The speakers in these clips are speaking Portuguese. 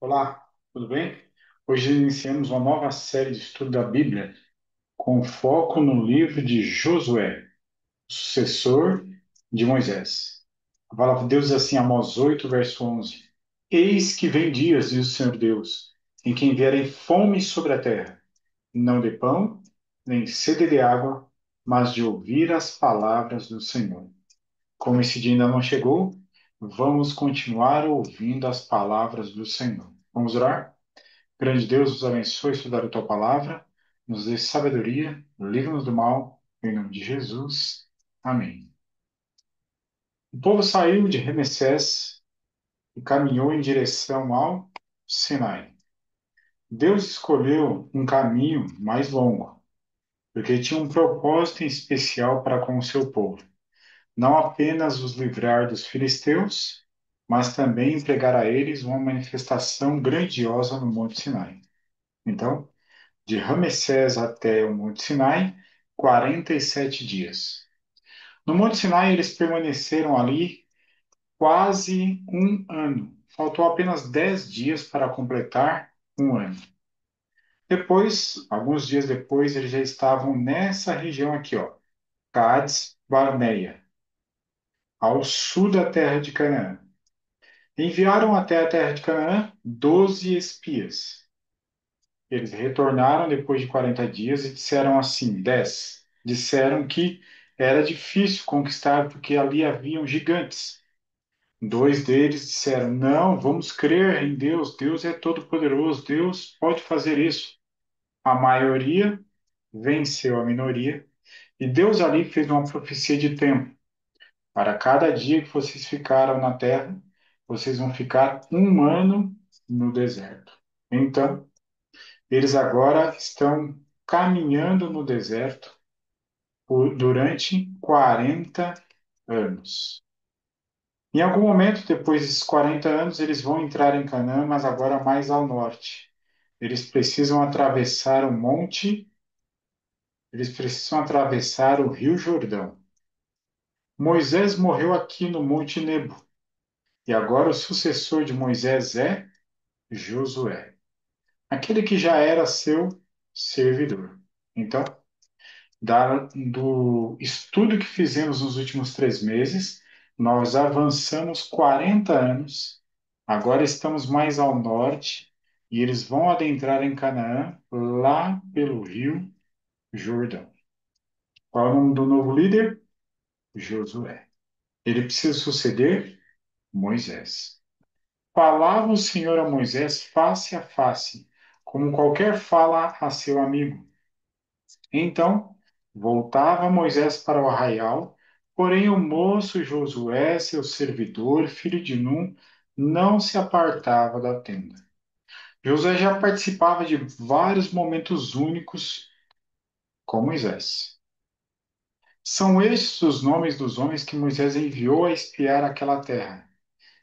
Olá, tudo bem? Hoje iniciamos uma nova série de estudo da Bíblia, com foco no livro de Josué, o sucessor de Moisés. A palavra de Deus diz assim, Amós 8, verso 11: Eis que vem dias, diz o Senhor Deus, em que enviarei fome sobre a terra, não de pão, nem sede de água, mas de ouvir as palavras do Senhor. Como esse dia ainda não chegou, vamos continuar ouvindo as palavras do Senhor. Vamos orar? Grande Deus, nos abençoe estudar a tua palavra, nos dê sabedoria, livra-nos do mal, em nome de Jesus. Amém. O povo saiu de Ramessés e caminhou em direção ao Sinai. Deus escolheu um caminho mais longo, porque tinha um propósito em especial para com o seu povo. Não apenas os livrar dos filisteus, mas também entregar a eles uma manifestação grandiosa no Monte Sinai. Então, de Ramessés até o Monte Sinai, 47 dias. No Monte Sinai, eles permaneceram ali quase um ano. Faltou apenas 10 dias para completar um ano. Depois, alguns dias depois, eles já estavam nessa região aqui, ó, Cádiz Barneia, ao sul da terra de Canaã. Enviaram até a terra de Canaã 12 espias. Eles retornaram depois de 40 dias e disseram assim: 10. Disseram que era difícil conquistar porque ali haviam gigantes. Dois deles disseram: Não, vamos crer em Deus. Deus é todo-poderoso. Deus pode fazer isso. A maioria venceu a minoria e Deus ali fez uma profecia de tempo. Para cada dia que vocês ficaram na terra, vocês vão ficar um ano no deserto. Então, eles agora estão caminhando no deserto durante 40 anos. Em algum momento, depois desses 40 anos, eles vão entrar em Canaã, mas agora mais ao norte. Eles precisam atravessar o monte, eles precisam atravessar o Rio Jordão. Moisés morreu aqui no Monte Nebo, e agora o sucessor de Moisés é Josué, aquele que já era seu servidor. Então, do estudo que fizemos nos últimos 3 meses, nós avançamos 40 anos, agora estamos mais ao norte e eles vão adentrar em Canaã, lá pelo rio Jordão. Qual é o nome do novo líder? Josué. Ele precisa suceder Moisés. Falava o Senhor a Moisés face a face, como qualquer fala a seu amigo. Então voltava Moisés para o arraial, porém o moço Josué, seu servidor, filho de Num, não se apartava da tenda. Josué já participava de vários momentos únicos com Moisés. São estes os nomes dos homens que Moisés enviou a espiar aquela terra.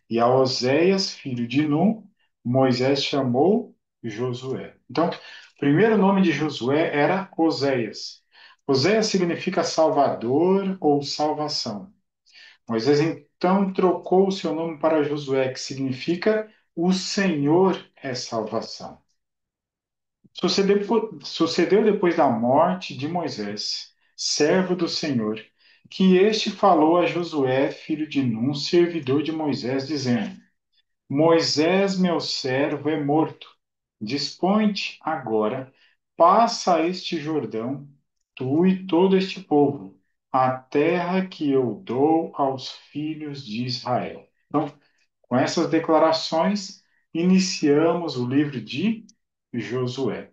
E a Oséias, filho de Num, Moisés chamou Josué. Então, o primeiro nome de Josué era Oséias. Oséias significa salvador ou salvação. Moisés então trocou o seu nome para Josué, que significa o Senhor é salvação. Sucedeu depois da morte de Moisés, servo do Senhor, que este falou a Josué, filho de Num, servidor de Moisés, dizendo: Moisés, meu servo, é morto. Dispõe-te agora, passa este Jordão, tu e todo este povo, a terra que eu dou aos filhos de Israel. Então, com essas declarações, iniciamos o livro de Josué.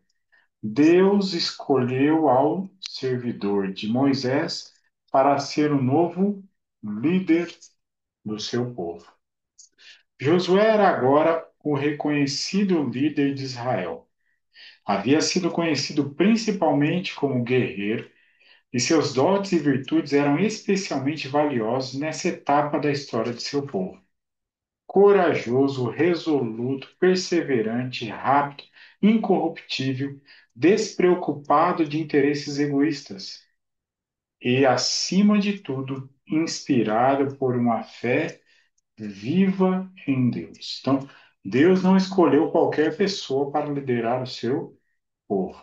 Deus escolheu ao servidor de Moisés para ser o novo líder do seu povo. Josué era agora o reconhecido líder de Israel. Havia sido conhecido principalmente como guerreiro, e seus dotes e virtudes eram especialmente valiosos nessa etapa da história de seu povo. Corajoso, resoluto, perseverante, rápido, incorruptível, despreocupado de interesses egoístas e, acima de tudo, inspirado por uma fé viva em Deus. Então, Deus não escolheu qualquer pessoa para liderar o seu povo.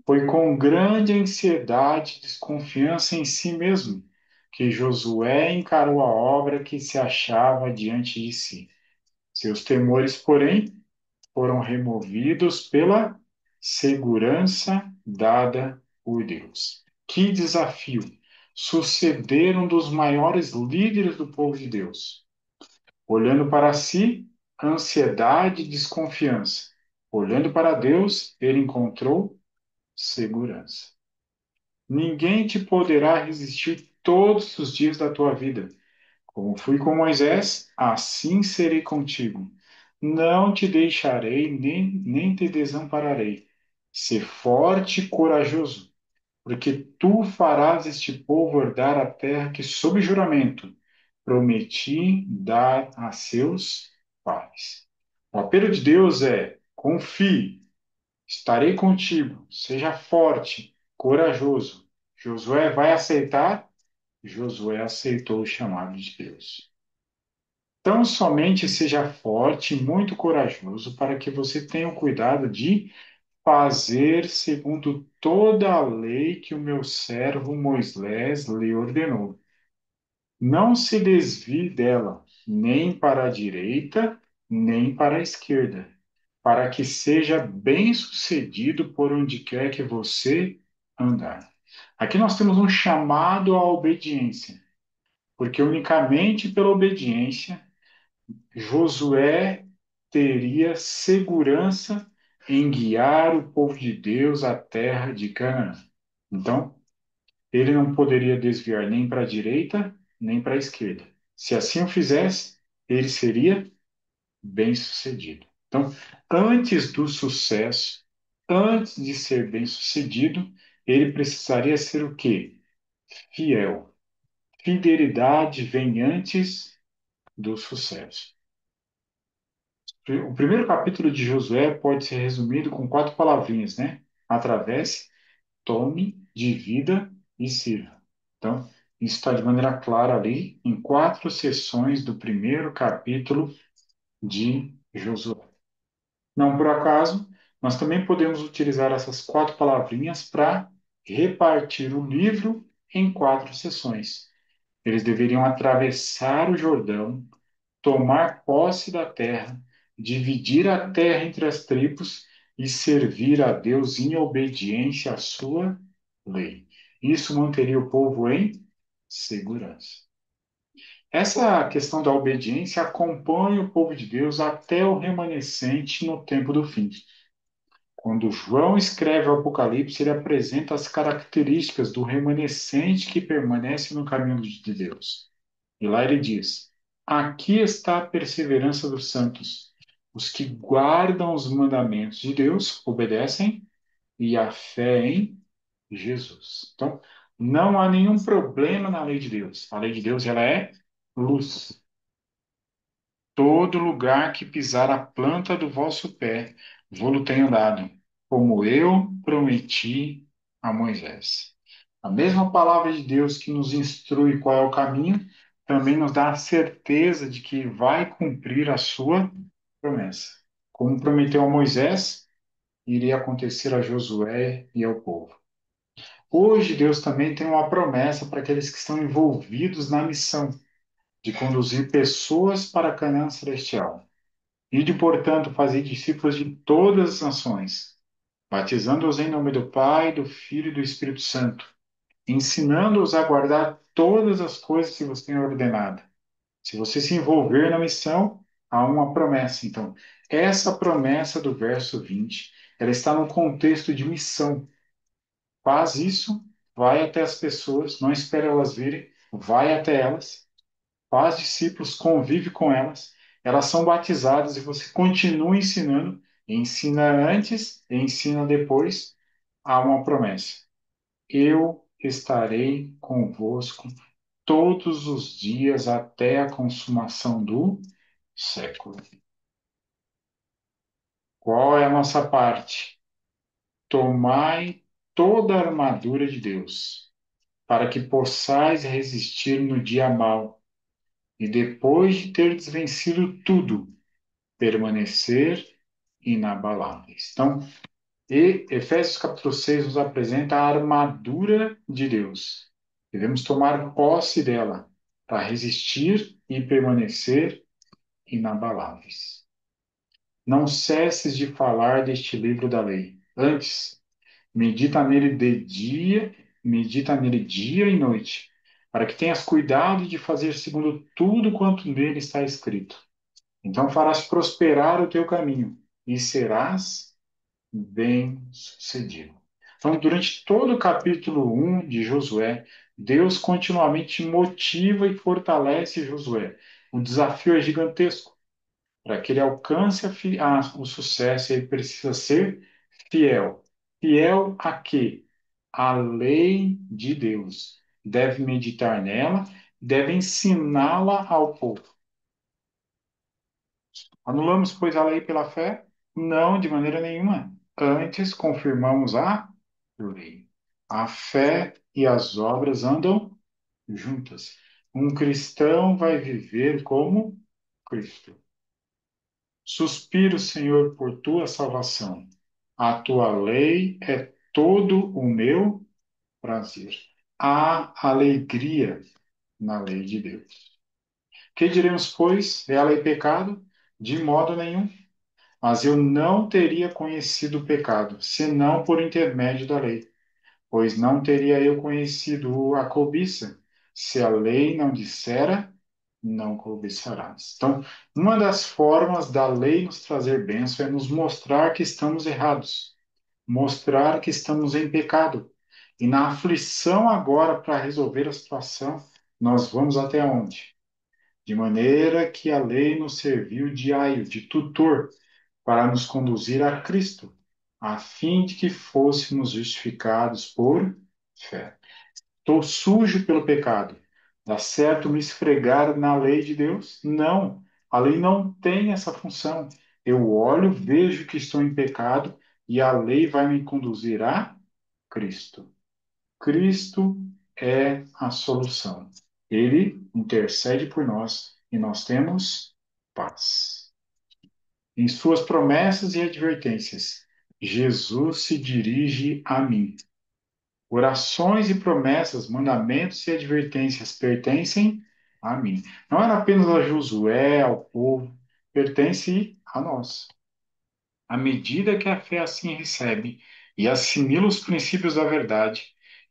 Foi com grande ansiedade e desconfiança em si mesmo que Josué encarou a obra que se achava diante de si. Seus temores, porém, foram removidos pela segurança dada por Deus. Que desafio! Suceder um dos maiores líderes do povo de Deus. Olhando para si, ansiedade e desconfiança. Olhando para Deus, ele encontrou segurança. Ninguém te poderá resistir todos os dias da tua vida. Como fui com Moisés, assim serei contigo. Não te deixarei, nem te desampararei. Sê forte e corajoso, porque tu farás este povo herdar a terra que, sob juramento, prometi dar a seus pais. O apelo de Deus é: confie, estarei contigo, seja forte, corajoso. Josué vai aceitar? Josué aceitou o chamado de Deus. Então, somente seja forte e muito corajoso para que você tenha o cuidado de fazer segundo toda a lei que o meu servo Moisés lhe ordenou. Não se desvie dela, nem para a direita, nem para a esquerda, para que seja bem-sucedido por onde quer que você andar. Aqui nós temos um chamado à obediência, porque unicamente pela obediência Josué teria segurança em guiar o povo de Deus à terra de Canaã. Então, ele não poderia desviar nem para a direita, nem para a esquerda. Se assim o fizesse, ele seria bem-sucedido. Então, antes do sucesso, antes de ser bem-sucedido, ele precisaria ser o quê? Fiel. Fidelidade vem antes do sucesso. O primeiro capítulo de Josué pode ser resumido com quatro palavrinhas, né? Atravesse, tome, divida e sirva. Então, isso está de maneira clara ali em quatro sessões do primeiro capítulo de Josué. Não por acaso, nós também podemos utilizar essas quatro palavrinhas para repartir o livro em quatro sessões. Eles deveriam atravessar o Jordão, tomar posse da terra, dividir a terra entre as tribos e servir a Deus em obediência à sua lei. Isso manteria o povo em segurança. Essa questão da obediência acompanha o povo de Deus até o remanescente no tempo do fim. Quando João escreve o Apocalipse, ele apresenta as características do remanescente que permanece no caminho de Deus. E lá ele diz: aqui está a perseverança dos santos, os que guardam os mandamentos de Deus, obedecem, e a fé em Jesus. Então, não há nenhum problema na lei de Deus. A lei de Deus, ela é luz. Todo lugar que pisar a planta do vosso pé, vou-lo tenho dado, como eu prometi a Moisés. A mesma palavra de Deus que nos instrui qual é o caminho, também nos dá a certeza de que vai cumprir a sua promessa. Como prometeu a Moisés, iria acontecer a Josué e ao povo. Hoje, Deus também tem uma promessa para aqueles que estão envolvidos na missão de conduzir pessoas para a Canaã Celestial. Ide, portanto, fazer discípulos de todas as nações, batizando-os em nome do Pai, do Filho e do Espírito Santo, ensinando-os a guardar todas as coisas que vos tenho ordenado. Se você se envolver na missão, há uma promessa. Então, essa promessa do verso 20, ela está no contexto de missão. Faz isso, vai até as pessoas, não espera elas virem, vai até elas, faz discípulos, convive com elas, elas são batizadas e você continua ensinando, ensina antes e ensina depois, há uma promessa. Eu estarei convosco todos os dias até a consumação do século. Qual é a nossa parte? Tomai toda a armadura de Deus, para que possais resistir no dia mau, e depois de ter vencido tudo, permanecer inabaláveis. Então, Efésios capítulo 6 nos apresenta a armadura de Deus. Devemos tomar posse dela para resistir e permanecer inabaláveis. Não cesses de falar deste livro da lei. Antes, medita nele dia e noite, para que tenhas cuidado de fazer segundo tudo quanto nele está escrito. Então farás prosperar o teu caminho e serás bem-sucedido. Então, durante todo o capítulo 1 de Josué, Deus continuamente motiva e fortalece Josué. O desafio é gigantesco. Para que ele alcance o sucesso, ele precisa ser fiel. Fiel a quê? A lei de Deus. Deve meditar nela, deve ensiná-la ao povo. Anulamos, pois, a lei pela fé? Não, de maneira nenhuma. Antes, confirmamos a lei. A fé e as obras andam juntas. Um cristão vai viver como Cristo. Suspiro, Senhor, por tua salvação. A tua lei é todo o meu prazer. Há alegria na lei de Deus. Que diremos, pois? É a lei pecado? De modo nenhum. Mas eu não teria conhecido o pecado, senão por intermédio da lei. Pois não teria eu conhecido a cobiça, se a lei não dissera, não cobiçarás. Então, uma das formas da lei nos trazer bênção é nos mostrar que estamos errados, mostrar que estamos em pecado. E na aflição agora, para resolver a situação, nós vamos até onde? De maneira que a lei nos serviu de aio, de tutor, para nos conduzir a Cristo, a fim de que fôssemos justificados por fé. Estou sujo pelo pecado. Dá certo me esfregar na lei de Deus? Não. A lei não tem essa função. Eu olho, vejo que estou em pecado e a lei vai me conduzir a Cristo. Cristo é a solução. Ele intercede por nós e nós temos paz. Em suas promessas e advertências, Jesus se dirige a mim. Orações e promessas, mandamentos e advertências pertencem a mim. Não era apenas a Josué, ao povo, pertence a nós. À medida que a fé assim recebe e assimila os princípios da verdade,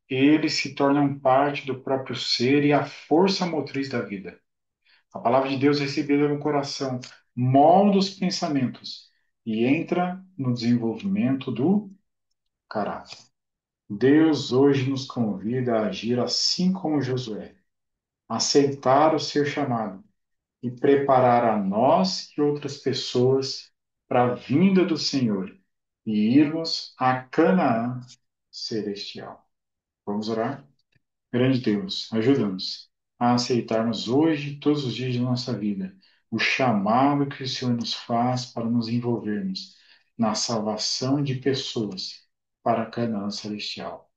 eles se tornam parte do próprio ser e a força motriz da vida. A palavra de Deus recebida no coração molda os pensamentos e entra no desenvolvimento do caráter. Deus hoje nos convida a agir assim como Josué, aceitar o seu chamado e preparar a nós e outras pessoas para a vinda do Senhor e irmos a Canaã celestial. Vamos orar? Grande Deus, ajuda-nos a aceitarmos hoje, todos os dias de nossa vida, o chamado que o Senhor nos faz para nos envolvermos na salvação de pessoas para a Canaã celestial.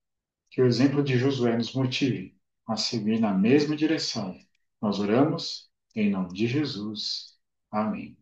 Que o exemplo de Josué nos motive a seguir na mesma direção. Nós oramos em nome de Jesus. Amém.